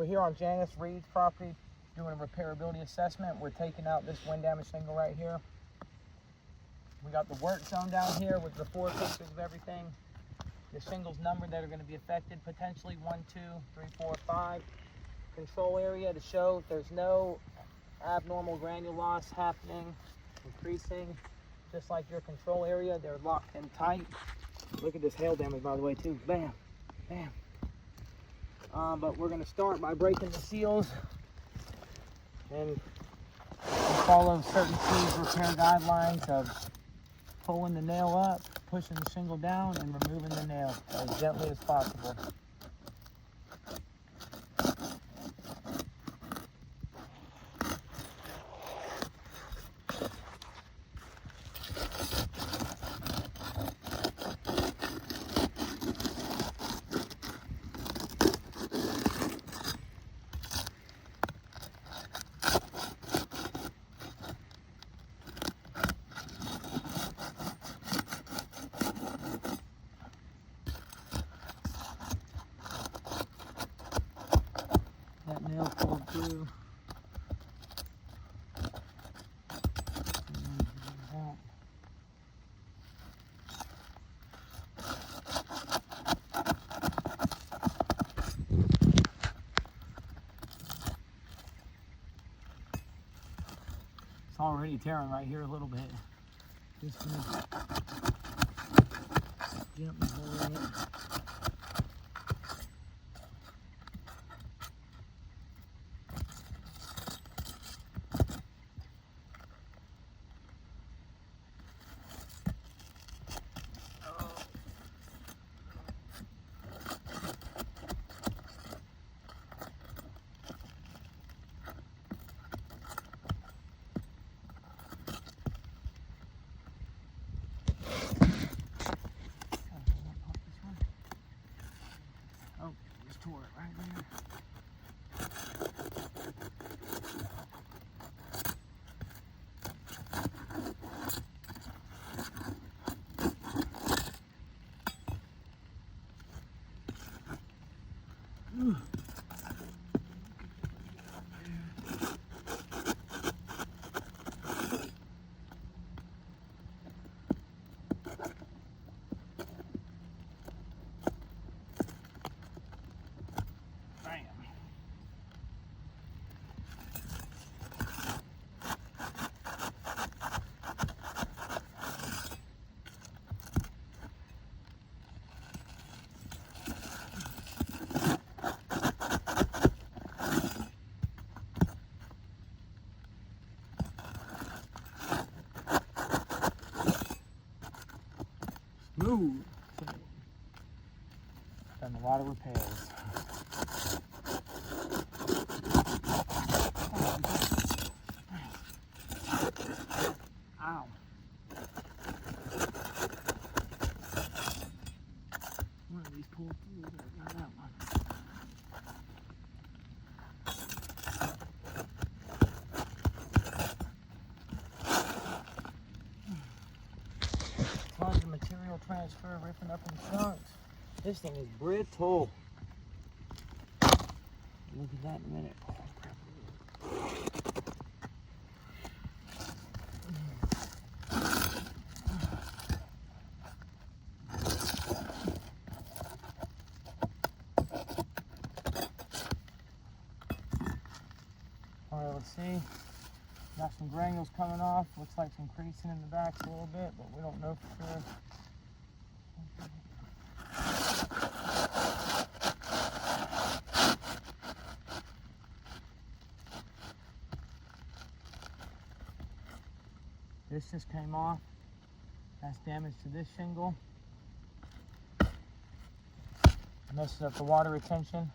We're here on Janice Reid's property doing a repairability assessment. We're taking out this wind damage shingle right here. We got the work zone down here with the 4 pictures of everything. The shingles numbered that are going to be affected, potentially 1, 2, 3, 4, 5. Control area to show there's no abnormal granule loss happening, increasing. Just like your control area, they're locked in tight. Look at this hail damage, by the way, too. Bam, bam. But we're going to start by breaking the seals and follow certain key repair guidelines of pulling the nail up, pushing the shingle down, and removing the nail as gently as possible. That nail pulled through. It's already tearing right here a little bit. Just gonna gently hold it. Tore it right there. Smooth. Done a lot of repairs. Ow. One of these pulled through. Got that one. Tons of material transfer, ripping up in chunks. This thing is brittle. Look at that in a minute. Oh, crap. Alright, let's see. Got some granules coming off. Looks like some creasing in the back a little bit, but we don't know for sure. This just came off. That's damage to this shingle. Messes up the water retention.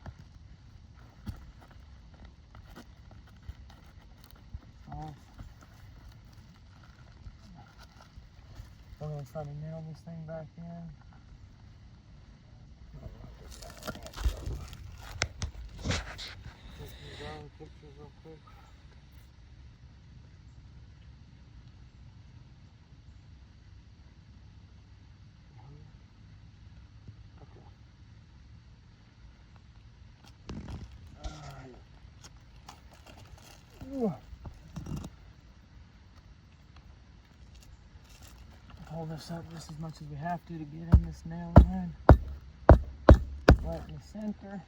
Off. We're going to try to nail this thing back in. Take some drawing pictures real quick. Okay. Hold this up just as much as we have to get in this nail in. Right in the center.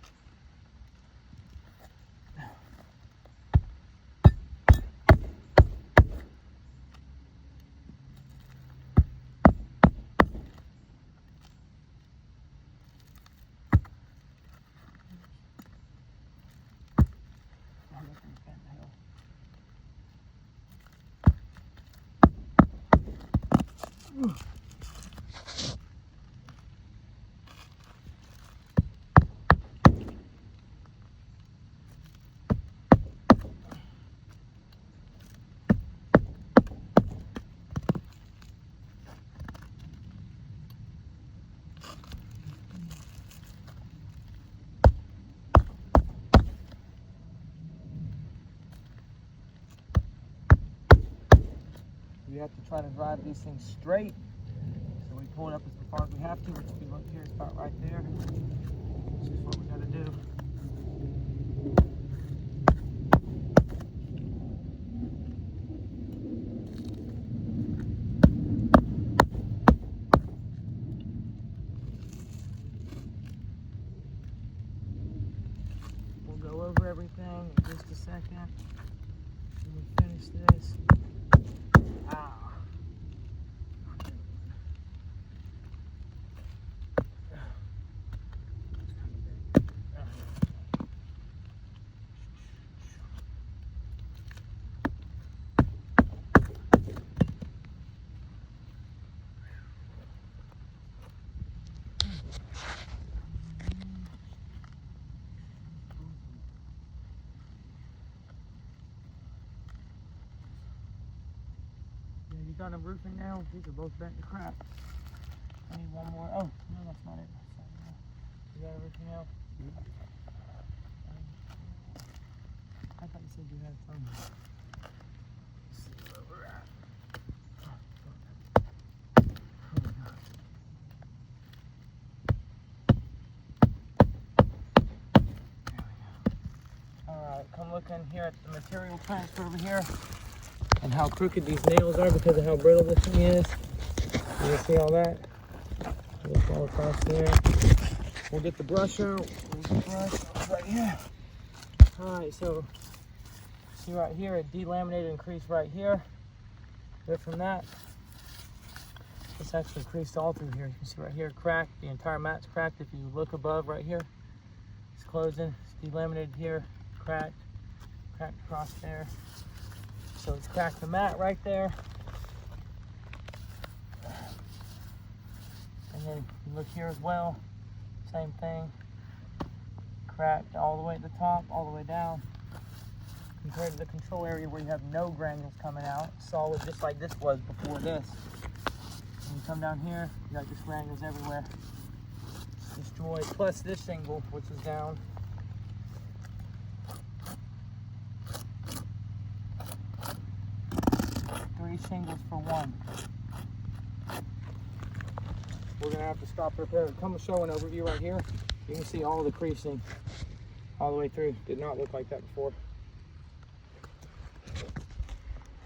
We have to try to drive these things straight. So we pull it up as far as we have to, which if you look here, it's about right there. This is what we gotta do. We'll go over everything in just a second. When we finish this. Ah. You got a roofing now? These are both bent to crap. I need one more. Oh, no, that's not it. You got everything else? I thought you said you had some. Let's see where we're at. Alright, come look in here at the material transfer over here. And how crooked these nails are because of how brittle this thing is. You see all that? Just all across there. We'll get the brush out. We'll get the brush right here. Alright, so see right here, it delaminated and creased right here. Then from that, it's actually creased all through here. You can see right here, cracked. The entire mat's cracked. If you look above right here, it's closing. It's delaminated here, cracked across there. So it's cracked the mat right there. And then you look here as well, same thing. Cracked all the way at the top, all the way down. Compared to the control area where you have no granules coming out, solid just like this was before this. When you come down here, you got just granules everywhere. Destroyed, plus this shingle, which is down. Shingles for one. We're gonna have to stop the repair. Come and show an overview right here. You can see all the creasing all the way through. Did not look like that before.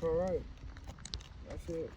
All right, that's it.